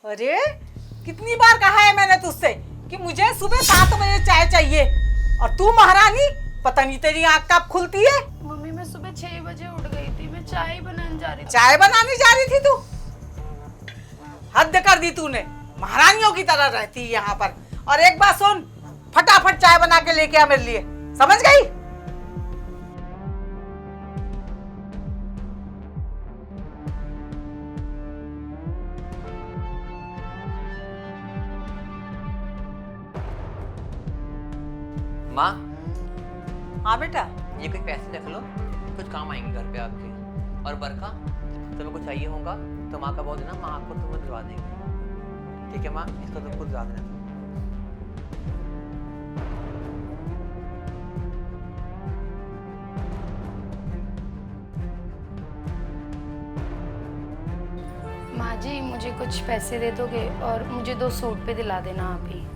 अरे कितनी बार कहा है मैंने तुझसे कि मुझे सुबह 7 बजे चाय चाहिए, और तू महारानी पता नहीं तेरी आँख कब खुलती है। मम्मी मैं सुबह 6 बजे उठ गई थी, मैं चाय बनाने जा रही थी। चाय बनाने जा रही थी तू? हद कर दी तूने, महारानियों की तरह रहती है यहाँ पर। और एक बात सुन, फटाफट चाय बना के लेके आ मेरे लिए, समझ गई? माँ, हाँ बेटा। ये कुछ पैसे रख लो, कुछ काम आएंगे घर पे आपके। और बरखा, तुम्हें कुछ चाहिए होगा तो माँ का बोल देना, माँ आपको तुम्हें दिलवा देंगे। ठीक है माँ, इसको तुम खुद दिला देना। माँ जी मुझे कुछ पैसे दे दोगे और मुझे 2 सूट पे दिला देना आप ही।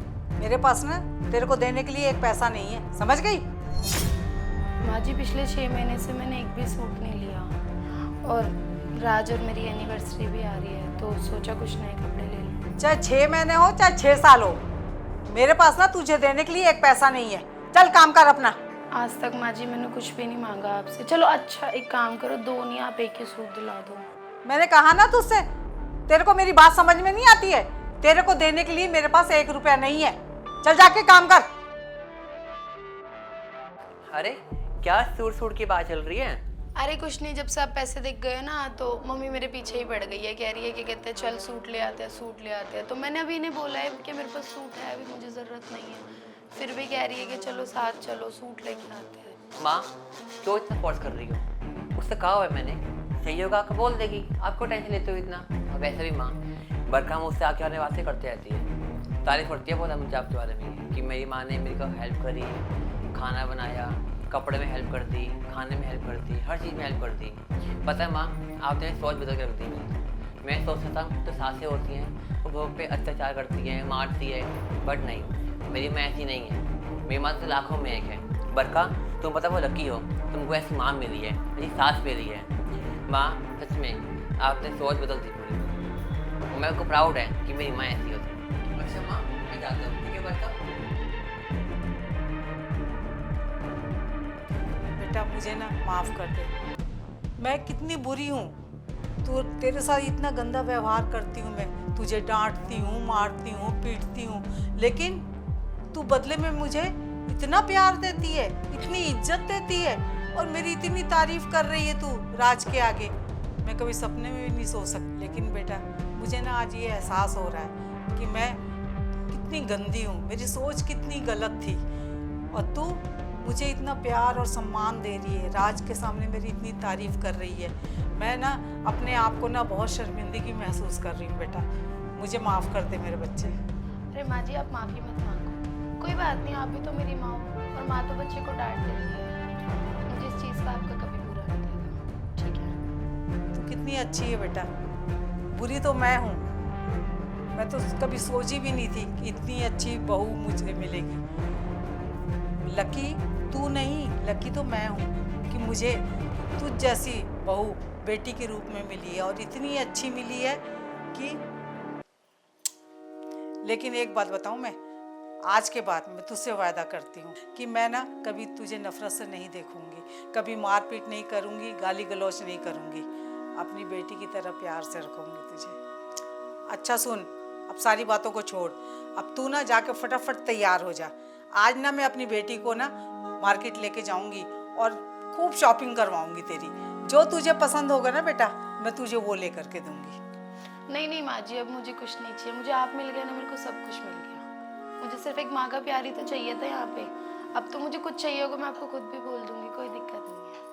मेरे पास ना तेरे को देने के लिए एक पैसा नहीं है, समझ गई? माँ जी पिछले 6 महीने से मैंने एक भी सूट नहीं लिया, और राज और मेरी एनिवर्सरी भी आ रही है तो सोचा कुछ नए कपड़े ले लूँ। चाहे 6 महीने हो चाहे 6 साल हो, मेरे पास ना तुझे देने के लिए एक पैसा नहीं है। चल काम कर अपना। आज तक माँ जी मैंने कुछ भी नहीं मांगा आपसे। चलो अच्छा एक काम करो, 2 नहीं आप एक ही सूट दिला दो। मैंने कहा ना तुझसे, तेरे को मेरी बात समझ में नहीं आती है? तेरे को देने के लिए मेरे पास 1 रुपया नहीं है। चल जाके काम कर। अरे क्या सूट सूट की बात चल रही है? अरे कुछ नहीं, जब से आप पैसे दिख गए ना तो मम्मी मेरे पीछे ही पड़ गई है, कह रही है कि कहते हैं चल सूट ले आते हैं, सूट ले आते हैं। तो मैंने अभी इन्हें बोला है कि मेरे पास सूट है, अभी मुझे ज़रूरत नहीं है, फिर भी कह रही है कि चलो साथ चलो सूट लेके आते हैं। माँ, क्यों इतना फोर्स कर रही हो? उससे कहा हुआ है मैंने, चाहिए होगा आपको बोल देगी, आपको टेंशन लेते हो इतना। और वैसे भी माँ, बरखा मुझसे आके आने बातें करती रहती है, तारीफ करती है बहुत मुझे आपके बारे में कि मेरी माँ ने मेरी को हेल्प करी, खाना बनाया, कपड़े में हेल्प कर दी, खाने में हेल्प कर दी, हर चीज़ में हेल्प कर दी। पता है माँ, आपने सोच बदल के रख दी मेरी। मैं सोचता था तो सासें होती हैं वो बहू पे अत्याचार करती हैं, मारती है, बट नहीं, मेरी माँ ऐसी नहीं है। मेरी माँ तो लाखों में एक है। बरखा, तुम पता वो लकी हो, तुमको ऐसी माँ मिली है, मेरी सास मिली है। माँ सच में आपने सोच बदल दी पूरी। मेरे को प्राउड है कि मेरी माँ ऐसी होती। अच्छा माँ, मैं जाता हूँ, ठीक है बरखा? बेटा मुझे ना माफ कर दे, मैं कितनी बुरी हूँ। तू तेरे साथ इतना गंदा व्यवहार करती हूँ, मैं तुझे डांटती हूँ, मारती हूँ, पीटती हूँ, लेकिन तू बदले में मुझे इतना प्यार देती है, इतनी इज्जत देती है, और मेरी इतनी तारीफ कर रही है तू राज के आगे। मैं कभी सपने में भी नहीं सोच सकती। लेकिन बेटा मुझे ना आज ये एहसास हो रहा है कि मैं कितनी गंदी हूँ, मेरी सोच कितनी गलत थी, और तू मुझे इतना प्यार और सम्मान दे रही है, राज के सामने मेरी इतनी तारीफ कर रही है। मैं ना अपने आप को ना बहुत शर्मिंदगी महसूस कर रही हूँ। बेटा मुझे माफ़ कर दे मेरे बच्चे। अरे माँ जी आप माफ़ी मत मांगो, कोई बात नहीं, आप भी तो मेरी माँ हो, और माँ तो बच्चे को डांट देती है। मुझे इस चीज़ का आपका कभी बुरा नहीं लगेगा, ठीक है? तू कितनी अच्छी है बेटा, बुरी तो मैं हूँ। मैं तो कभी सोची भी नहीं थी कि इतनी अच्छी बहू मुझे मिलेगी। लकी तू नहीं, लकी तो मैं हूँ कि मुझे तुझ जैसी बहू बेटी के रूप में मिली है, और इतनी अच्छी मिली है कि। लेकिन एक बात बताऊँ, मैं आज के बाद मैं तुझसे वायदा करती हूँ कि मैं ना कभी तुझे नफरत से नहीं देखूंगी, कभी मारपीट नहीं करूँगी, गाली गलौज नहीं करूँगी, अपनी बेटी की तरह प्यार से रखूँगी तुझे। अच्छा सुन, अब सारी बातों को छोड़, अब तू ना जाके फटाफट तैयार हो जा। आज ना मैं अपनी बेटी को ना मार्केट लेके जाऊँगी और खूब शॉपिंग करवाऊँगी तेरी। जो तुझे पसंद होगा ना बेटा, मैं तुझे वो ले करके दूँगी। नहीं नहीं माँ जी, अब मुझे कुछ नहीं चाहिए, मुझे आप मिल गए ना, मेरे को सब कुछ मिल गया। मुझे सिर्फ एक माँ का प्यार ही तो चाहिए था यहाँ पे। अब तो मुझे कुछ चाहिए होगा मैं आपको खुद भी बोल दूँगी, कोई दिक्कत नहीं है।